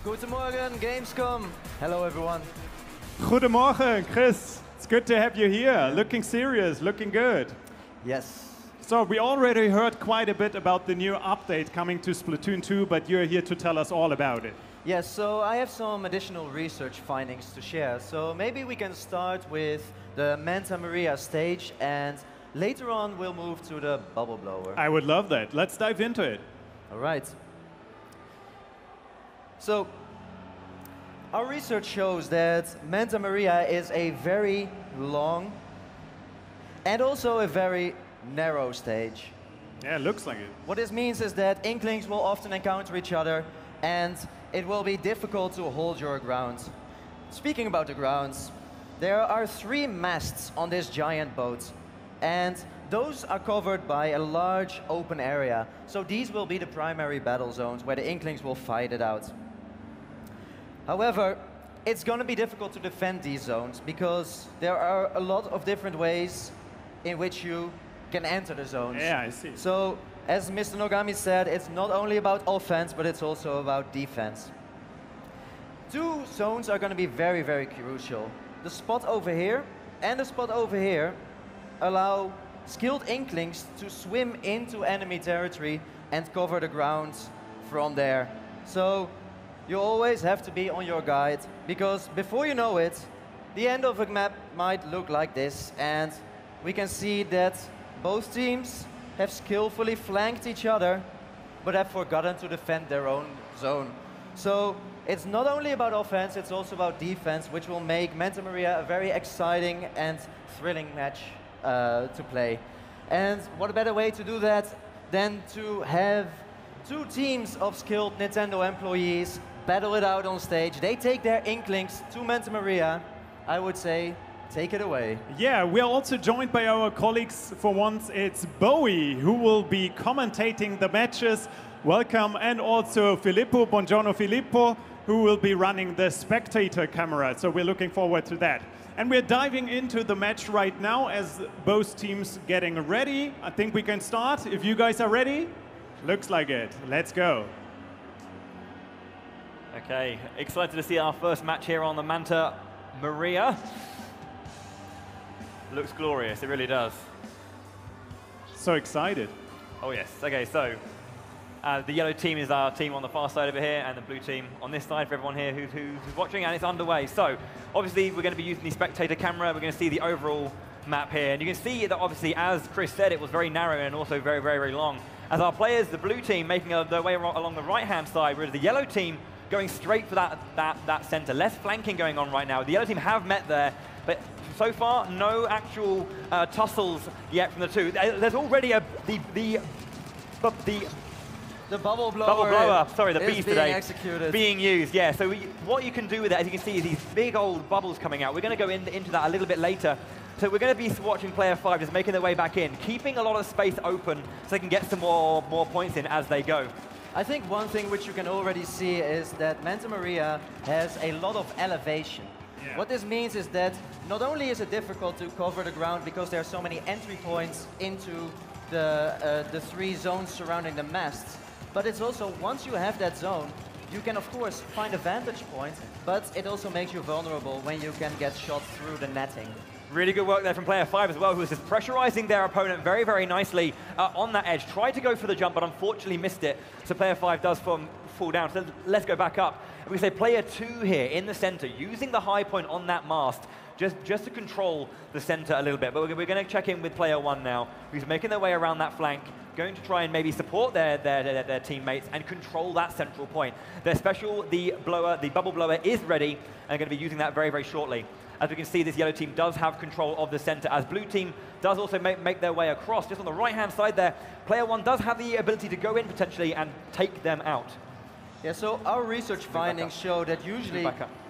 Guten Morgen, gamescom. Hello, everyone. Goedemorgen, Chris. It's good to have you here. Looking serious, looking good. Yes. So we already heard quite a bit about the new update coming to Splatoon 2, but you're here to tell us all about it. Yes, so I have some additional research findings to share. So maybe we can start with the Manta Maria stage, and later on we'll move to the bubble blower. I would love that. Let's dive into it. All right. So our research shows that Manta Maria is a very long and also a very narrow stage. Yeah, it looks like it. What this means is that Inklings will often encounter each other, and it will be difficult to hold your ground. Speaking about the grounds, there are 3 masts on this giant boat, and those are covered by a large open area. So these will be the primary battle zones where the Inklings will fight it out. However, it's going to be difficult to defend these zones because there are a lot of different ways in which you can enter the zones. Yeah, I see. So, as Mr. Nogami said, it's not only about offense, but it's also about defense. 2 zones are going to be very, very crucial. The spot over here and the spot over here allow skilled Inklings to swim into enemy territory and cover the ground from there. So, you always have to be on your guard, because before you know it, the end of a map might look like this, and we can see that both teams have skillfully flanked each other, but have forgotten to defend their own zone. So it's not only about offense, it's also about defense, which will make Manta Maria a very exciting and thrilling match to play. And what a better way to do that than to have 2 teams of skilled Nintendo employees battle it out on stage. They take their Inklings to Manta Maria. I would say, take it away. Yeah, we're also joined by our colleagues. For once, it's Bowie, who will be commentating the matches. Welcome. And also Filippo, buongiorno Filippo, who will be running the spectator camera. So we're looking forward to that. And we're diving into the match right now as both teams getting ready. I think we can start. If you guys are ready, looks like it. Let's go. Okay, excited to see our first match here on the Manta Maria. Looks glorious, it really does. So excited. Oh yes, okay, so the yellow team is our team on the far side over here, and the blue team on this side for everyone here who's watching, and it's underway. So obviously we're going to be using the spectator camera. We're going to see the overall map here, and you can see that obviously, as Chris said, it was very narrow and also very, very, very long. As our players, the blue team making their way along the right-hand side, whereas the yellow team going straight for that center. Less flanking going on right now. The yellow team have met there, but so far, no actual tussles yet from the 2. There's already the bubble blower. Sorry, the bees today executed. Being used. Yeah. So what you can do with that, as you can see, is these big old bubbles coming out. We're going to go into that a little bit later. So we're going to be watching player 5 just making their way back in, keeping a lot of space open so they can get some more points in as they go. I think one thing which you can already see is that Manta Maria has a lot of elevation. Yeah. What this means is that not only is it difficult to cover the ground because there are so many entry points into the 3 zones surrounding the masts, but it's also, once you have that zone, you can of course find a vantage point, but it also makes you vulnerable when you can get shot through the netting. Really good work there from player 5 as well, who was just pressurizing their opponent very, very nicely on that edge. Tried to go for the jump, but unfortunately missed it. So player 5 does fall down. So let's go back up. And we say player 2 here in the center, using the high point on that mast, just to control the center a little bit. But we're going to check in with player 1 now, who's making their way around that flank, going to try and maybe support their teammates and control that central point. Their special, the bubble blower, is ready, and going to be using that very, very shortly. As we can see, this yellow team does have control of the center, as blue team does also make their way across. Just on the right-hand side there, player 1 does have the ability to go in potentially and take them out. Yeah, so our research findings show that usually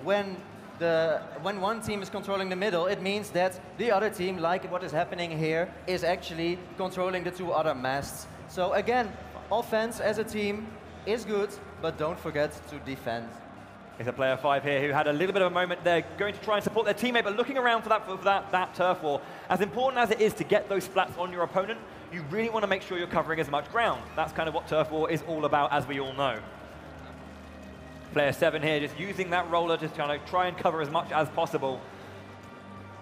when one team is controlling the middle, it means that the other team, like what is happening here, is actually controlling the 2 other masts. So again, offense as a team is good, but don't forget to defend. It's a player 5 here who had a little bit of a moment. They're going to try and support their teammate, but looking around for that turf war. As important as it is to get those splats on your opponent, you really want to make sure you're covering as much ground. That's kind of what turf war is all about, as we all know. Player 7 here just using that roller to kind of try and cover as much as possible.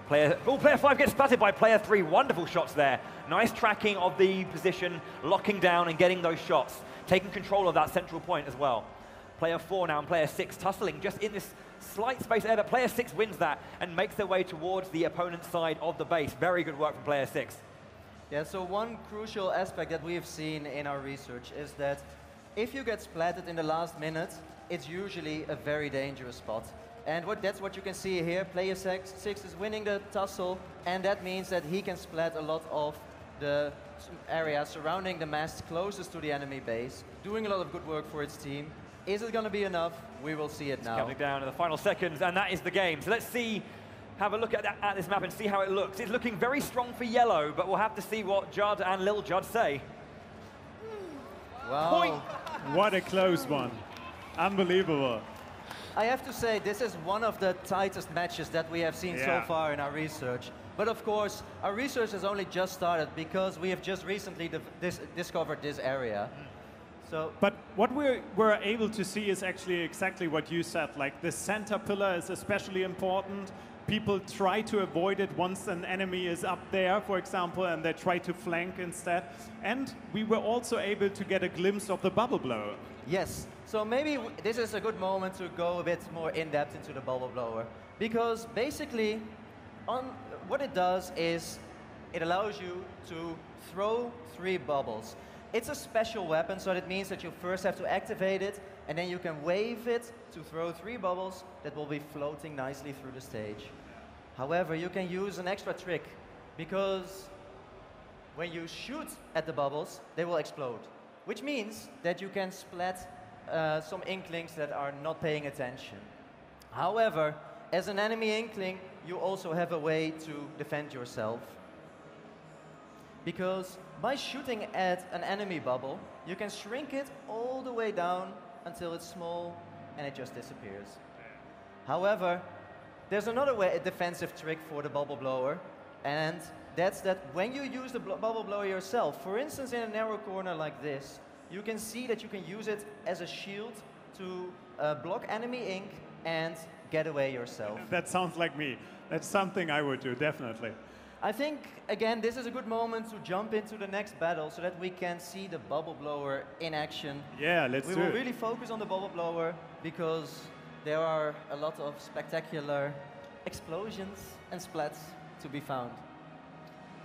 Player 5 gets splatted by player 3. Wonderful shots there. Nice tracking of the position, locking down and getting those shots. Taking control of that central point as well. Player 4 now and player 6 tussling just in this slight space there, but player 6 wins that and makes their way towards the opponent's side of the base. Very good work from player 6. Yeah, so one crucial aspect that we have seen in our research is that if you get splatted in the last minute, it's usually a very dangerous spot. And that's what you can see here. Player 6 is winning the tussle, and that means that he can splat a lot of the area surrounding the mast closest to the enemy base, doing a lot of good work for its team. Is it going to be enough? We will see it now. Coming down in the final seconds, and that is the game. So let's see, have a look at this map and see how it looks. It's looking very strong for yellow, but we'll have to see what Judd and Lil Judd say. Wow. Point. What a close one. Unbelievable. I have to say, this is one of the tightest matches that we have seen so far in our research. But of course, our research has only just started because we have just recently discovered this area. So, but what we're able to see is actually exactly what you said. Like the center pillar is especially important. People try to avoid it once an enemy is up there, for example, and they try to flank instead. And we were also able to get a glimpse of the bubble blower. Yes. So maybe this is a good moment to go a bit more in-depth into the bubble blower. Because basically, what it does is it allows you to throw 3 bubbles. It's a special weapon, so that means that you first have to activate it, and then you can wave it to throw 3 bubbles that will be floating nicely through the stage. However, you can use an extra trick, because when you shoot at the bubbles, they will explode, which means that you can splat some inklings that are not paying attention. However, as an enemy inkling, you also have a way to defend yourself. Because by shooting at an enemy bubble, you can shrink it all the way down until it's small and it just disappears. However, there's another way, a defensive trick for the bubble blower, and that's that when you use the bubble blower yourself, for instance in a narrow corner like this, you can see that you can use it as a shield to block enemy ink and get away yourself. That sounds like me. That's something I would do, definitely. I think, again, this is a good moment to jump into the next battle so that we can see the bubble blower in action. Yeah, let's do it. We will really focus on the bubble blower because there are a lot of spectacular explosions and splats to be found.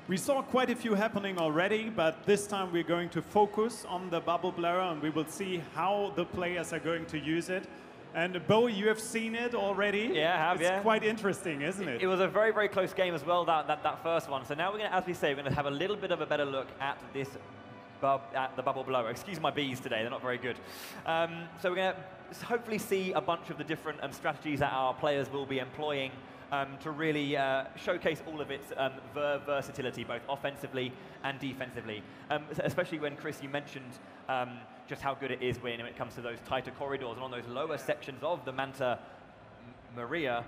We saw quite a few happening already, but this time we're going to focus on the bubble blower and we will see how the players are going to use it. And Bo, you have seen it already. Yeah, I have, It's quite interesting, isn't it? It was a very, very close game as well, that first one. So now we're going to, as we say, we're going to have a little bit of a better look at this at the bubble blower. Excuse my bees today, they're not very good. So we're going to hopefully see a bunch of the different strategies that our players will be employing to really showcase all of its versatility, both offensively and defensively. Especially when, Chris, you mentioned just how good it is when it comes to those tighter corridors and on those lower sections of the Manta Maria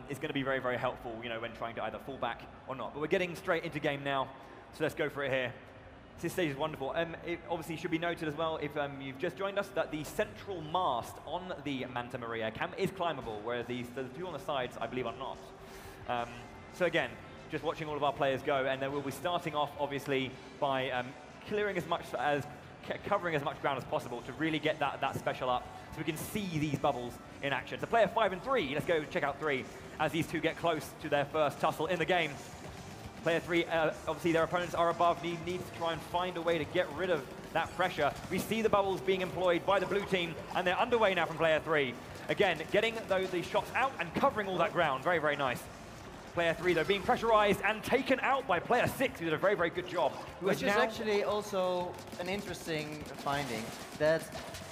is going to be very, very helpful, you know, when trying to either fall back or not. But we're getting straight into game now, so let's go for it here. This stage is wonderful. It obviously should be noted as well, if you've just joined us, that the central mast on the Manta Maria is climbable, whereas the two on the sides, I believe, are not. So again, just watching all of our players go, and then we'll be starting off, obviously, by covering as much ground as possible to really get that special up, so we can see these bubbles in action. So player 5 and 3, let's go check out 3, as these two get close to their first tussle in the game. Player 3, obviously their opponents are above, needs to try and find a way to get rid of that pressure. We see the bubbles being employed by the blue team, and they're underway now from player 3. Again, getting these shots out and covering all that ground. Very, very nice. Player 3, though, being pressurized and taken out by player 6, who did a very, very good job. Which is actually also an interesting finding, that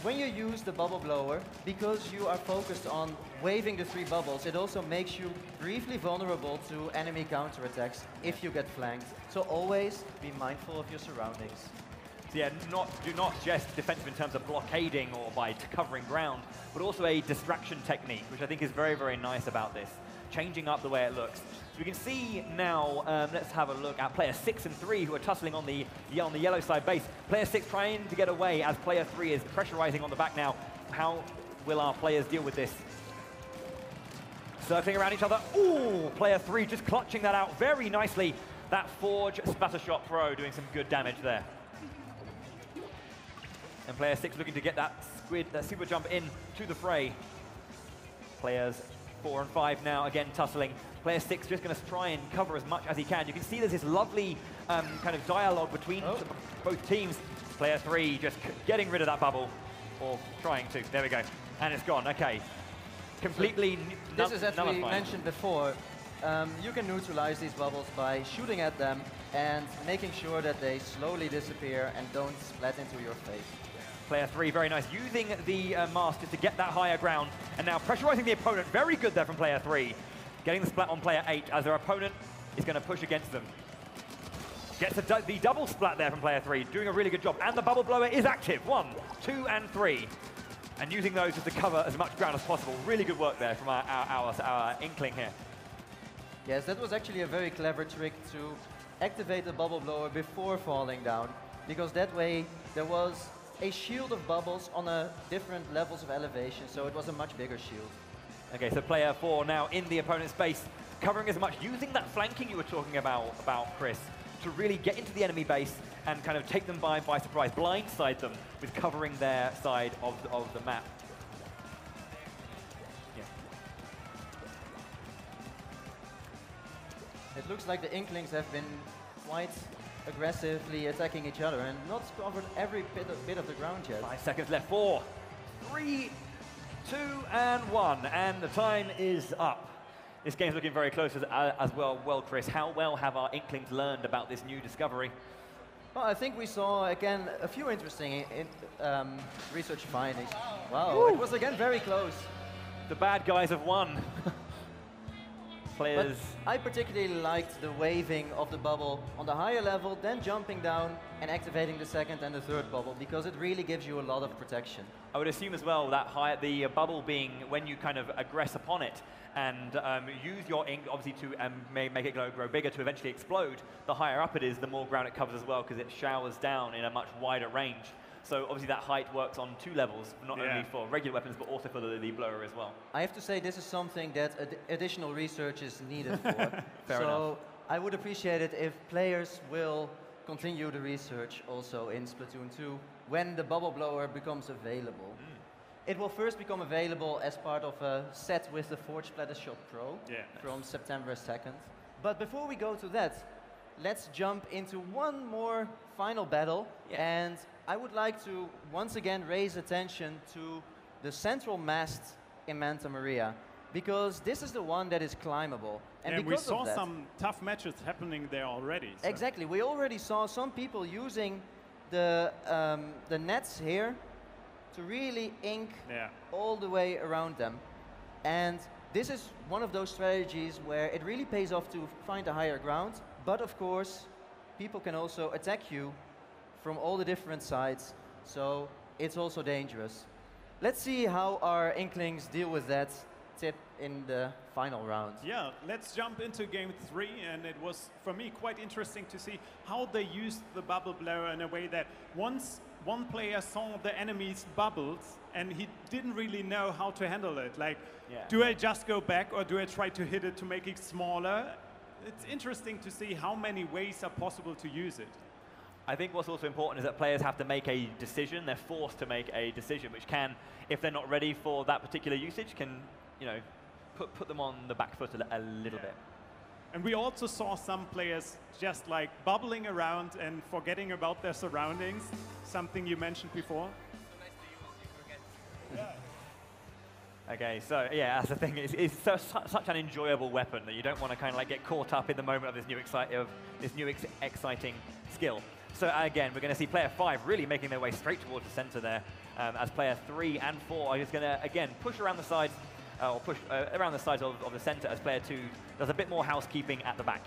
when you use the bubble blower, because you are focused on waving the 3 bubbles, it also makes you briefly vulnerable to enemy counterattacks if you get flanked. So always be mindful of your surroundings. So yeah, do not just defensive in terms of blockading or by covering ground, but also a distraction technique, which I think is very, very nice about this, changing up the way it looks. So we can see now, let's have a look at player 6 and 3 who are tussling on the yellow side base. Player 6 trying to get away as player 3 is pressurizing on the back now. How will our players deal with this? Circling around each other. Ooh, player 3 just clutching that out very nicely. That Forge Spatter Shot Pro doing some good damage there. And player 6 looking to get that squid, that super jump in to the fray. Players 4 and 5 now, again tussling. Player 6 just going to try and cover as much as he can. You can see there's this lovely kind of dialogue between both teams. Player 3 just getting rid of that bubble, or trying to. There we go. And it's gone. Okay. Completely this is, as we mentioned before, you can neutralize these bubbles by shooting at them and making sure that they slowly disappear and don't splat into your face. Player 3, very nice, using the master to get that higher ground, and now pressurizing the opponent. Very good there from player 3. Getting the splat on player 8 as their opponent is going to push against them. Gets the double splat there from player 3, doing a really good job. And the bubble blower is active. 1, 2, and 3. And using those just to cover as much ground as possible. Really good work there from our Inkling here. Yes, that was actually a very clever trick to activate the bubble blower before falling down, because that way there was a shield of bubbles on different levels of elevation, so it was a much bigger shield. Okay, so player 4 now in the opponent's base, covering as much, using that flanking you were talking about Chris, to really get into the enemy base and kind of take them by surprise, blindside them with covering their side of the map. Yeah. It looks like the Inklings have been quite aggressively attacking each other and not covered every bit of the ground yet. 5 seconds left. 4, 3, 2, and 1. And the time is up. This game's looking very close as well. Well, Chris, how well have our Inklings learned about this new discovery? Well, I think we saw, again, a few interesting research findings. Wow, Woo! It was, again, very close. The bad guys have won. Players. But I particularly liked the waving of the bubble on the higher level, then jumping down and activating the second and the third bubble, because it really gives you a lot of protection. I would assume as well that the bubble being when you kind of aggress upon it and use your ink, obviously, to make it grow bigger to eventually explode. The higher up it is, the more ground it covers as well, because it showers down in a much wider range. So obviously that height works on 2 levels, not only for regular weapons, but also for the blower as well. I have to say this is something that additional research is needed for. Fair enough. I would appreciate it if players will continue the research also in Splatoon 2 when the bubble blower becomes available. It will first become available as part of a set with the Forge Spatter Shot Pro from September 2nd. But before we go to that, let's jump into one more final battle. And I would like to once again raise attention to the central mast in Manta Maria, because this is the one that is climbable. And we saw some tough matches happening there already. So. Exactly. We already saw some people using the nets here to really ink all the way around them. And this is one of those strategies where it really pays off to find a higher ground. But of course, people can also attack you from all the different sides. So it's also dangerous. Let's see how our Inklings deal with that tip in the final round. Yeah, let's jump into game 3, and it was, for me, quite interesting to see how they used the bubble blower in a way that once one player saw the enemy's bubbles, and he didn't really know how to handle it. Like, do I just go back, or do I try to hit it to make it smaller? It's interesting to see how many ways are possible to use it. I think what's also important is that players have to make a decision. They're forced to make a decision, which can, if they're not ready for that particular usage, can, you know, put them on the back foot a little bit. And we also saw some players just like bubbling around and forgetting about their surroundings, something you mentioned before. Okay, so yeah, that's the thing. It's such an enjoyable weapon that you don't want to kind of like get caught up in the moment of this new exciting skill. So again, we're going to see player 5 really making their way straight towards the center there, as player 3 and 4 are just going to again push around the sides, or push around the sides of the center, as player 2 does a bit more housekeeping at the back.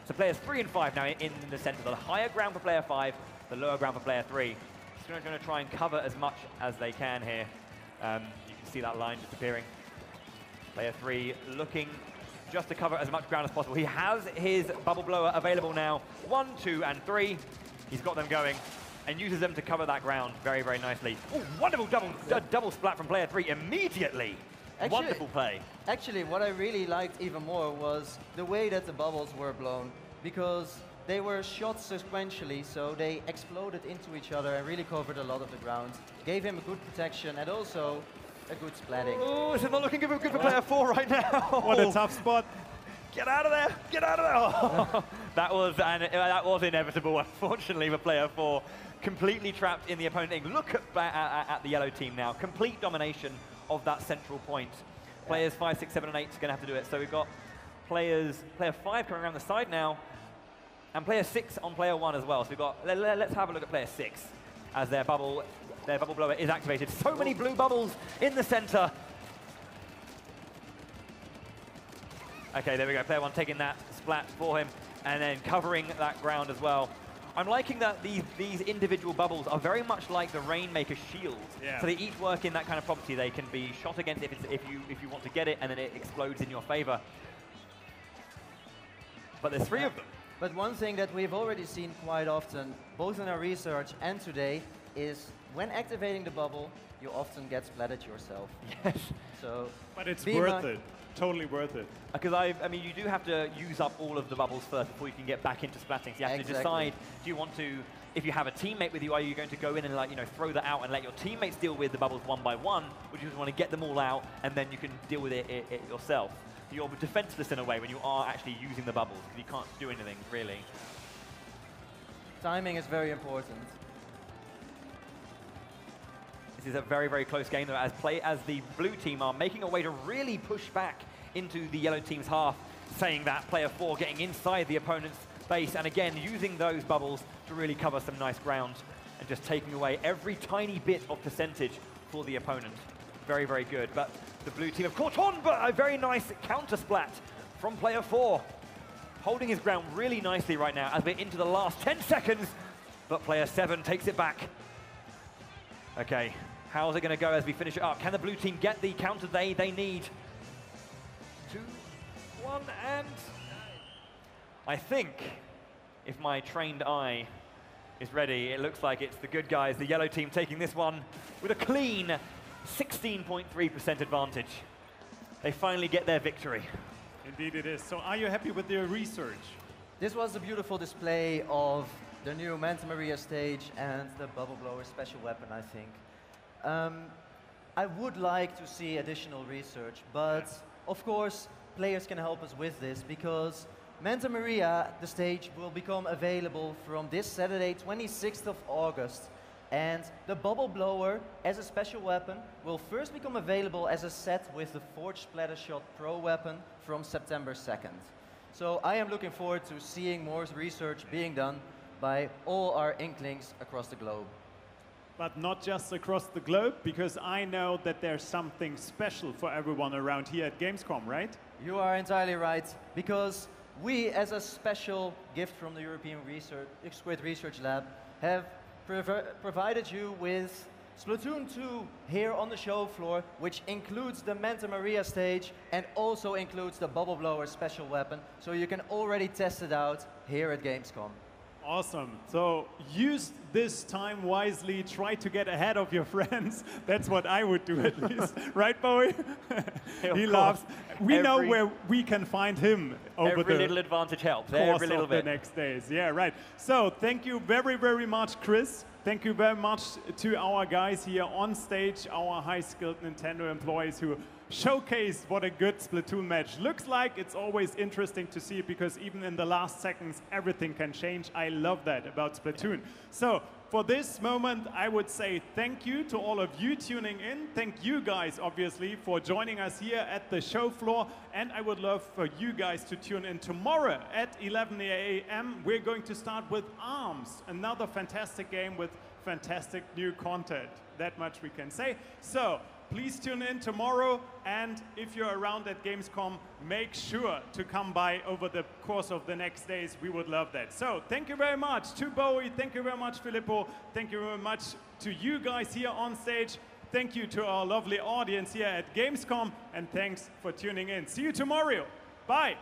So players 3 and 5 now in the center. The higher ground for player 5, the lower ground for player 3. Just going to try and cover as much as they can here. You can see that line just appearing. Player 3 looking just to cover as much ground as possible. He has his bubble blower available now. 1, 2, and 3. He's got them going. and uses them to cover that ground very, very nicely. Ooh, wonderful double splat from player 3 immediately. Wonderful play. Actually, what I really liked even more was the way that the bubbles were blown, because they were shot sequentially, so they exploded into each other and really covered a lot of the ground. Gave him a good protection and also a good splatting. Oh, this is not looking good for player 4 right now. What a tough spot. Get out of there! Get out of there! Oh, that was inevitable, unfortunately, for player 4. Completely trapped in the opponent. Look at the yellow team now. Complete domination of that central point. Players 5, 6, 7, and 8 are going to have to do it. So we've got player 5 coming around the side now, and player 6 on player 1 as well. So we've got, let's have a look at player 6 as their bubble blower is activated. So many blue bubbles in the center. Okay, there we go. Player 1 taking that splat for him and then covering that ground as well. I'm liking that these individual bubbles are very much like the Rainmaker shield. Yeah. So they each work in that kind of property. They can be shot against if you want to get it, and then it explodes in your favor. But there's 3 of them. But one thing that we've already seen quite often, both in our research and today, is when activating the bubble, you often get splatted yourself. Yes. So, but it's worth it. Totally worth it. Because I mean, you do have to use up all of the bubbles first before you can get back into splatting. So you have to decide, do you want to, if you have a teammate with you, are you going to go in and throw that out and let your teammates deal with the bubbles one by one, or do you just want to get them all out and then you can deal with it yourself? You're defenseless in a way when you are actually using the bubbles, because you can't do anything, really. Timing is very important. This is a very, very close game, though, as the blue team are making a way to really push back into the yellow team's half, saying that player 4 getting inside the opponent's base, and again, using those bubbles to really cover some nice ground, and just taking away every tiny bit of percentage for the opponent. Very, very good. But the blue team have caught on, but a very nice counter splat from player 4. Holding his ground really nicely right now as we're into the last 10 seconds, but player 7 takes it back. Okay. How's it going to go as we finish it up? Can the blue team get the counter they need? 2, 1, and I think if my trained eye is ready, it looks like it's the good guys, the yellow team, taking this one with a clean 16.3% advantage. They finally get their victory. Indeed it is. So are you happy with your research? This was a beautiful display of the new Manta Maria stage and the bubble blower special weapon, I think. I would like to see additional research, but of course, players can help us with this, because Manta Maria, the stage, will become available from this Saturday, 26th of August. And the bubble blower, as a special weapon, will first become available as a set with the Forged Splattershot Pro weapon from September 2nd. So I am looking forward to seeing more research being done by all our Inklings across the globe. But not just across the globe, because I know that there's something special for everyone around here at Gamescom, right? You are entirely right, because we, as a special gift from the European Squid Research Lab, have provided you with Splatoon 2 here on the show floor, which includes the Manta Maria stage and also includes the bubble blower special weapon, so you can already test it out here at Gamescom. Awesome. So use this time wisely. Try to get ahead of your friends. That's what I would do at least. Right, Bowie? He laughs. We know where we can find him over every little advantage helps. Every little bit. The next days. Yeah, right. So thank you very, very much, Chris. Thank you very much to our guys here on stage, our high-skilled Nintendo employees who showcased what a good Splatoon match looks like. It's always interesting to see, because even in the last seconds, everything can change. I love that about Splatoon. So for this moment, I would say thank you to all of you tuning in. Thank you guys, obviously, for joining us here at the show floor. And I would love for you guys to tune in tomorrow at 11 a.m. We're going to start with ARMS, another fantastic game with fantastic new content. That much we can say. So please tune in tomorrow, and if you're around at Gamescom, make sure to come by over the course of the next days. We would love that. So thank you very much to Bowie, thank you very much Filippo, thank you very much to you guys here on stage, thank you to our lovely audience here at Gamescom, and thanks for tuning in. See you tomorrow. Bye.